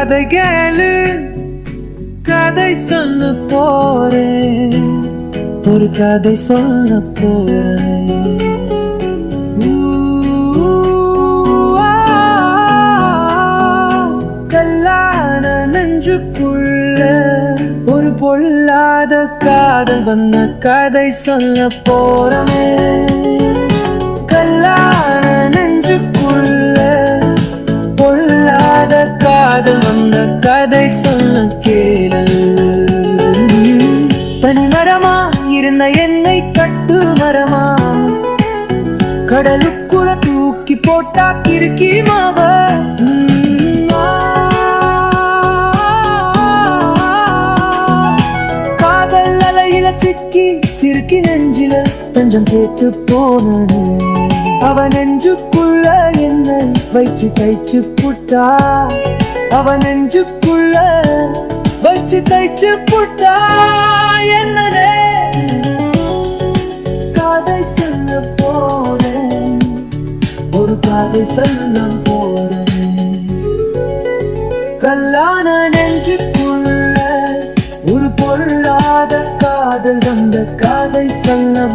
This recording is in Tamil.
கதை கேளு, கதை சொல்ல போறேன், ஒரு கதை சொல்ல போறேன். கல்லான நெஞ்சுக்குள்ள ஒரு பொல்லாத காதல் வந்த கதை சொல்ல போறேன். கல்லான நெஞ்சுக்குள்ள பொல்லாத காதல் வந்த கதை சொல்ல கேளு. தனி மரமா இருந்த என்னை கட்டு மரமா கடலுக்குள்ள தூக்கி போட்டா கிறுக்கி மாவ. காதல் அலையில சிக்கி சிறுக்கி நெஞ்சில தஞ்சம் கேட்டு போனே. அவன் நெஞ்சுக்குள்ள என்னை வச்சு தைச்சு புட்டா, அவன் நெஞ்சுக்குள்ள வச்சு தைச்சு புட்டா. என்னனே கதை சொல்ல போறேன், ஒரு கதை சொல்ல போறேன். கல்லான நெஞ்சுக்குள்ள ஒரு பொல்லாத காதல் வந்த கதை சொல்ல